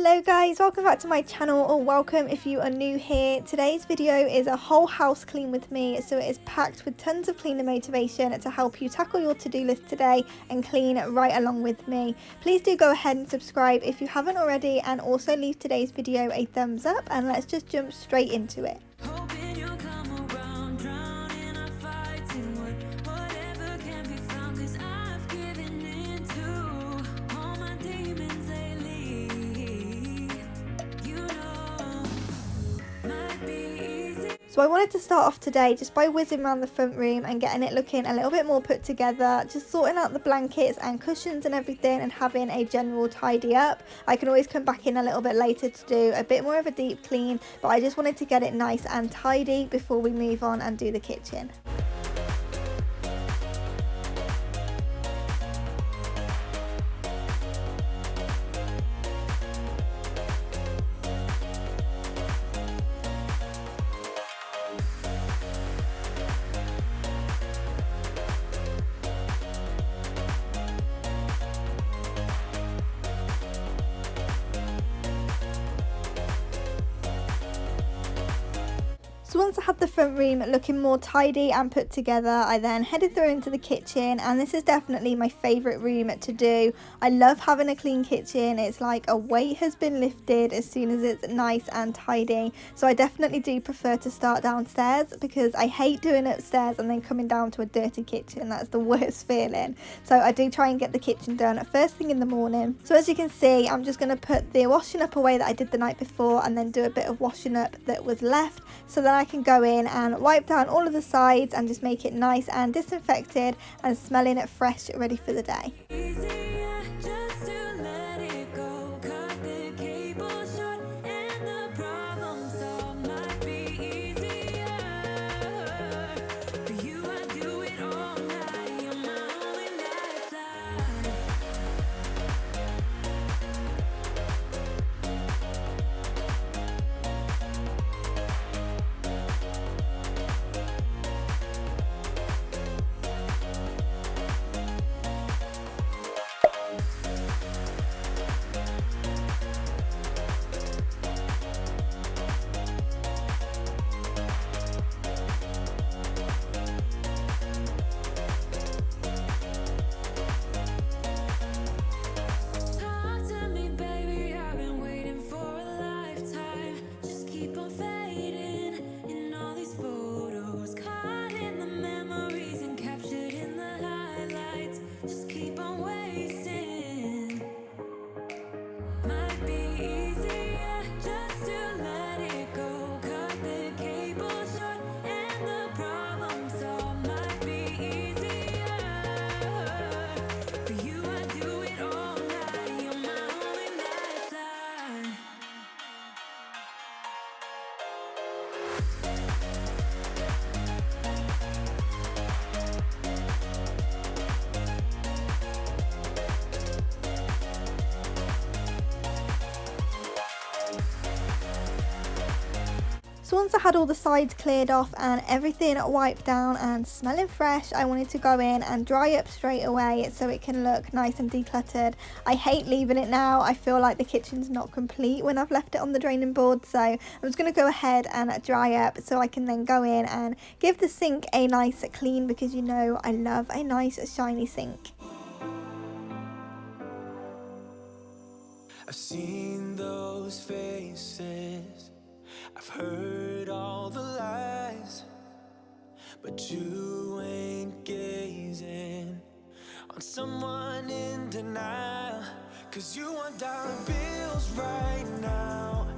Hello guys, welcome back to my channel, or welcome if you are new here. Today's video is a whole house clean with me, so it is packed with tons of cleaner motivation to help you tackle your to-do list today and clean right along with me. Please do go ahead and subscribe if you haven't already, and also leave today's video a thumbs up, and let's just jump straight into it. So I wanted to start off today just by whizzing around the front room and getting it looking a little bit more put together, just sorting out the blankets and cushions and everything and having a general tidy up. I can always come back in a little bit later to do a bit more of a deep clean, but I just wanted to get it nice and tidy before we move on and do the kitchen. So once I had the front room looking more tidy and put together, I then headed through into the kitchen, and this is definitely my favourite room to do. I love having a clean kitchen. It's like a weight has been lifted as soon as it's nice and tidy. So I definitely do prefer to start downstairs, because I hate doing upstairs and then coming down to a dirty kitchen. That's the worst feeling. So I do try and get the kitchen done first thing in the morning. So as you can see, I'm just going to put the washing up away that I did the night before, and then do a bit of washing up that was left, so that I can go in and wipe down all of the sides and just make it nice and disinfected and smelling it fresh, ready for the day. So once I had all the sides cleared off and everything wiped down and smelling fresh, I wanted to go in and dry up straight away so it can look nice and decluttered. I hate leaving it now. I feel like the kitchen's not complete when I've left it on the draining board, so I'm just going to go ahead and dry up so I can then go in and give the sink a nice clean, because you know I love a nice shiny sink. I've seen those faces, I've heard all the lies, but you ain't gazing on someone in denial. 'Cause you want dollar bills right now,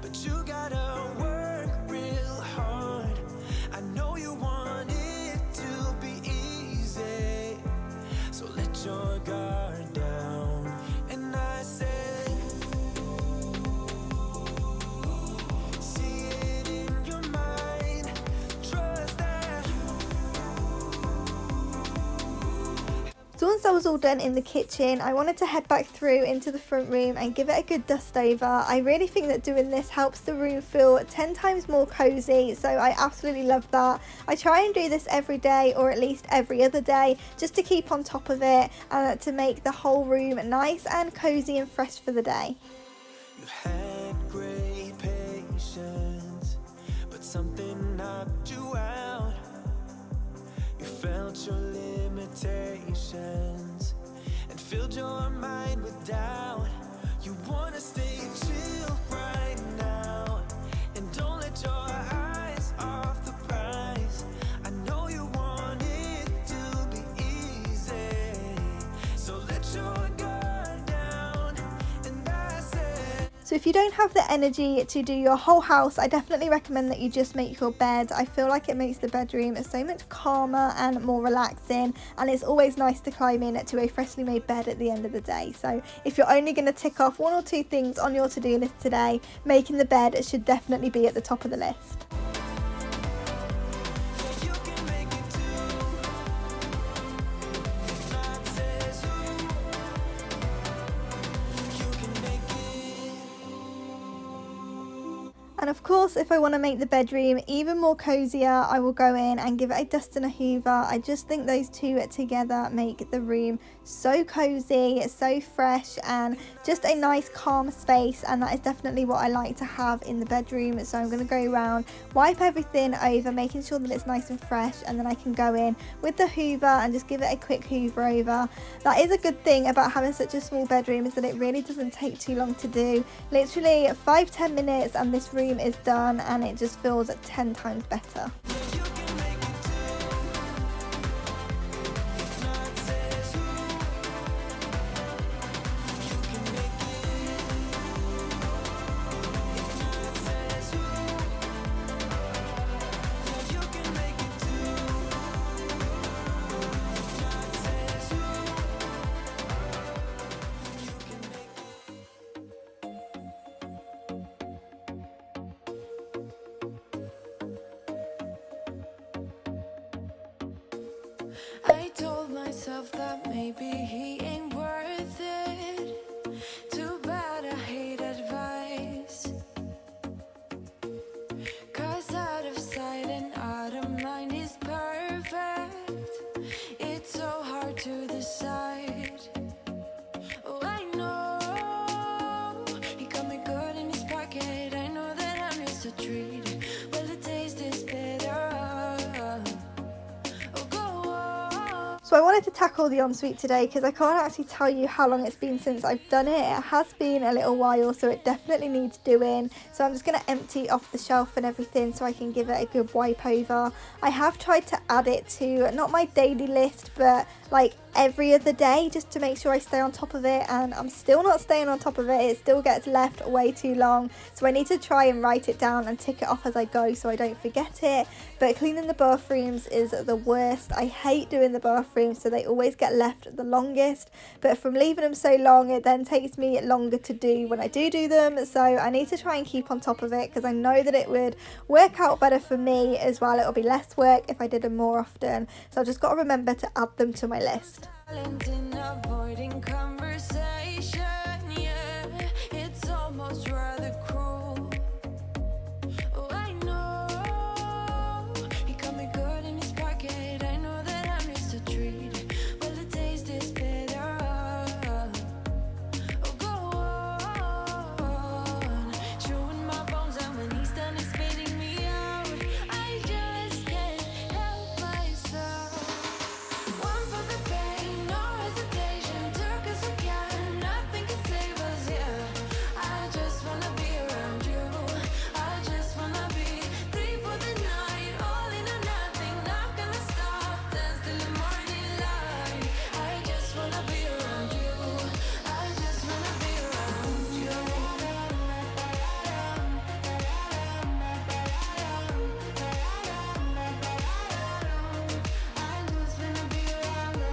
but you gotta work real hard. I know you want it to be easy, so let your guard down. And I say, so once that was all done in the kitchen, I wanted to head back through into the front room and give it a good dust over. I really think that doing this helps the room feel 10 times more cozy, so I absolutely love that. I try and do this every day, or at least every other day, just to keep on top of it and to make the whole room nice and cozy and fresh for the day. You had great patience, but something knocked you out. You felt your limitations and filled your mind with doubt. You wanna stay chill right now and don't let your eyes off the prize. I know you want it to be easy, so let your guard down, and I said. So if you don't have the energy to do your whole house, I definitely recommend that you just make your bed. I feel like it makes the bedroom so much calmer and more relaxing, and it's always nice to climb in to a freshly made bed at the end of the day. So if you're only going to tick off 1 or 2 things on your to-do list today, making the bed should definitely be at the top of the list. And of course, if I want to make the bedroom even more cozier, I will go in and give it a dust and a hoover. I just think those two together make the room so cozy, so fresh, and just a nice calm space, and that is definitely what I like to have in the bedroom. So I'm going to go around, wipe everything over, making sure that it's nice and fresh, and then I can go in with the hoover and just give it a quick hoover over. That is a good thing about having such a small bedroom, is that it really doesn't take too long to do. Literally 5-10 minutes and this room is done, and it just feels 10 times better. I told myself that maybe he ain't worth it. Too bad I hate advice. 'Cause out of sight and out of mind is perfect. It's so hard to decide. Oh, I know he got me good in his pocket. I know that I'm just a treat. Well, the taste is bitter. So I wanted to tackle the ensuite today because I can't actually tell you how long it's been since I've done it. It has been a little while, so it definitely needs doing. So I'm just going to empty off the shelf and everything so I can give it a good wipe over. I have tried to add it to not my daily list, but like every other day, just to make sure I stay on top of it, and I'm still not staying on top of it. It still gets left way too long, so I need to try and write it down and tick it off as I go so I don't forget it. But cleaning the bathrooms is the worst. I hate doing the bathrooms, so they always get left the longest, but from leaving them so long, it then takes me longer to do when I do them. So I need to try and keep on top of it, because I know that it would work out better for me as well. It'll be less work if I did them more often, so I've just got to remember to add them to my list. Avoiding conversation, yeah, it's almost rather cruel. Oh, I know he got me good in his pocket. I know that I'm just a treat. Well, the taste is bitter. Oh, go on, chewing my bones, and when he's done, it's spitting me out. I just can't help myself. One for the pain, no hesitation, took us again, nothing can save us, yeah. I just wanna be around you, I just wanna be free for the night, all in or nothing, not gonna stop, dance till the morning light. I just wanna be around you, I just wanna be around you. I just wanna be around you.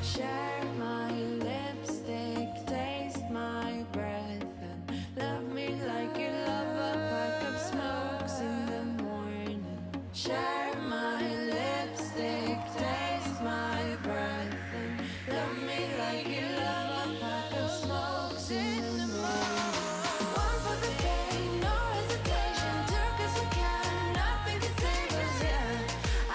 Share my lipstick, taste my breath, and love me like you love a pack of smokes in the morning. Share my lipstick, taste my breath, and love me like you love a pack of smokes in the morning. One for the pain, no hesitation, took us again, nothing can save us, yeah.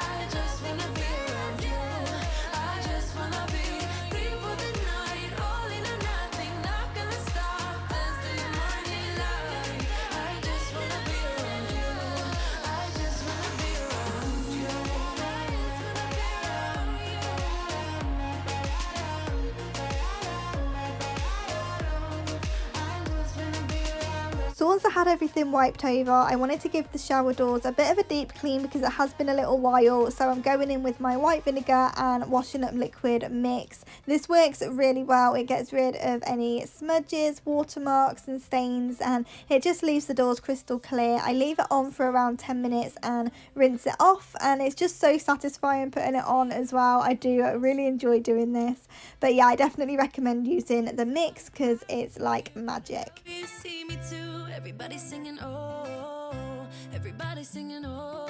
once I had everything wiped over, I wanted to give the shower doors a bit of a deep clean because it has been a little while. So I'm going in with my white vinegar and washing up liquid mix. This works really well. It gets rid of any smudges, watermarks and stains, and it just leaves the doors crystal clear. I leave it on for around 10 minutes and rinse it off, and it's just so satisfying putting it on as well. I do really enjoy doing this. But yeah, I definitely recommend using the mix because it's like magic. You see me too, everybody singing oh, everybody singing oh.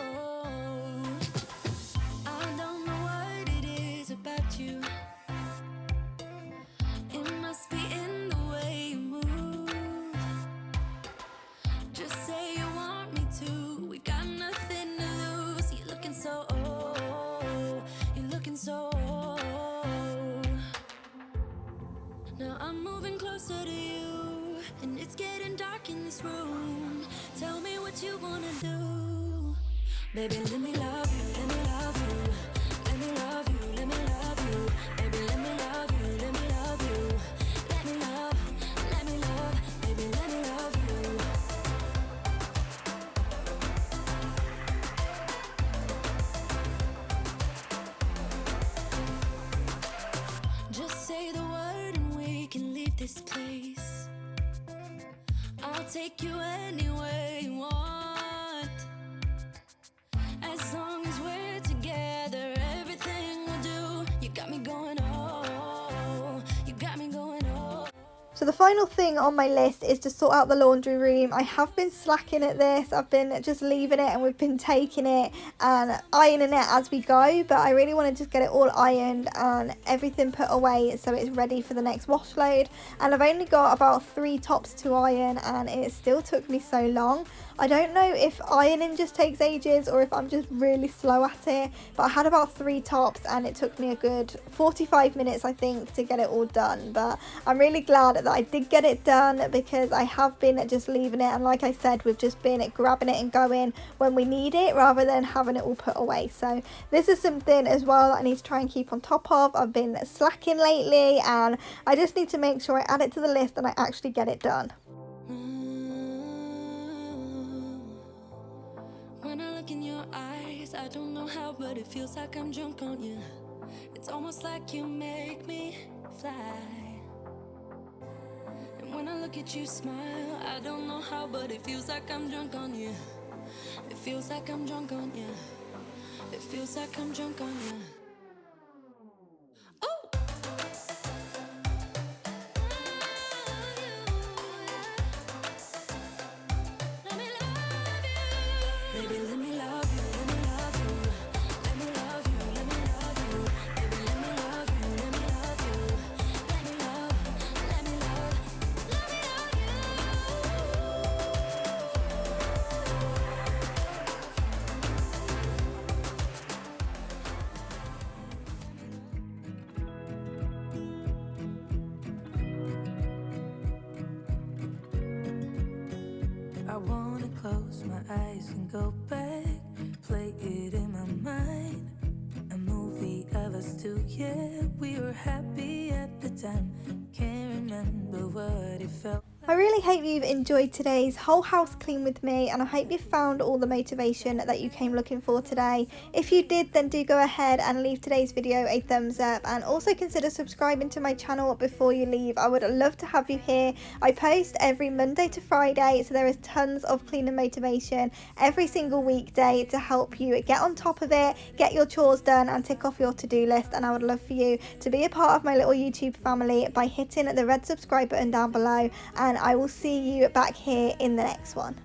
I don't know what it is about you. It must be in the way you move. Just say you want me to. We got nothing to lose. You're looking so oh, you're looking so oh. Now I'm moving closer to you, and it's getting dark in this room. Tell me what you wanna do. Baby, let me love you, let me love you. Let me love you, let me love you. Baby, let me love you, let me love you. Let me love, baby, let me love you. Just say the word and we can leave this place. I'll take you anywhere you want. As long as we're together, everything we'll do. You got me going oh, you got me going oh. So the final thing on my list is to sort out the laundry room. I have been slacking at this. I've been just leaving it and we've been taking it and ironing it as we go. But I really want to just get it all ironed and everything put away so it's ready for the next wash load. And I've only got about 3 tops to iron and it still took me so long. I don't know if ironing just takes ages or if I'm just really slow at it. But I had about 3 tops and it took me a good 45 minutes I think to get it all done. But I'm really glad that I did get it done because I have been just leaving it, and like I said, we've just been grabbing it and going when we need it rather than having it all put away. So this is something as well that I need to try and keep on top of. I've been slacking lately and I just need to make sure I add it to the list and I actually get it done. When I look in your eyes, I don't know how, but it feels like I'm drunk on you. It's almost like you make me fly. And when I look at you smile, I don't know how, but it feels like I'm drunk on you. It feels like I'm drunk on you. It feels like I'm drunk on you. Oh! Let me love you. Baby, let me love you, let me love you. Let me love you, let me love you. Baby, let me love you, let me love you. Let me love, let me love, let me love you. I wanna close my eyes and go back, play it in my mind. A movie of us two, yeah, we were happy at the time. Can't remember what it felt. I really hope you've enjoyed today's whole house clean with me, and I hope you found all the motivation that you came looking for today. If you did, then do go ahead and leave today's video a thumbs up, and also consider subscribing to my channel before you leave. I would love to have you here. I post every Monday to Friday, so there is tons of cleaning motivation every single weekday to help you get on top of it, get your chores done and tick off your to-do list. And I would love for you to be a part of my little YouTube family by hitting the red subscribe button down below, and I will see you back here in the next one.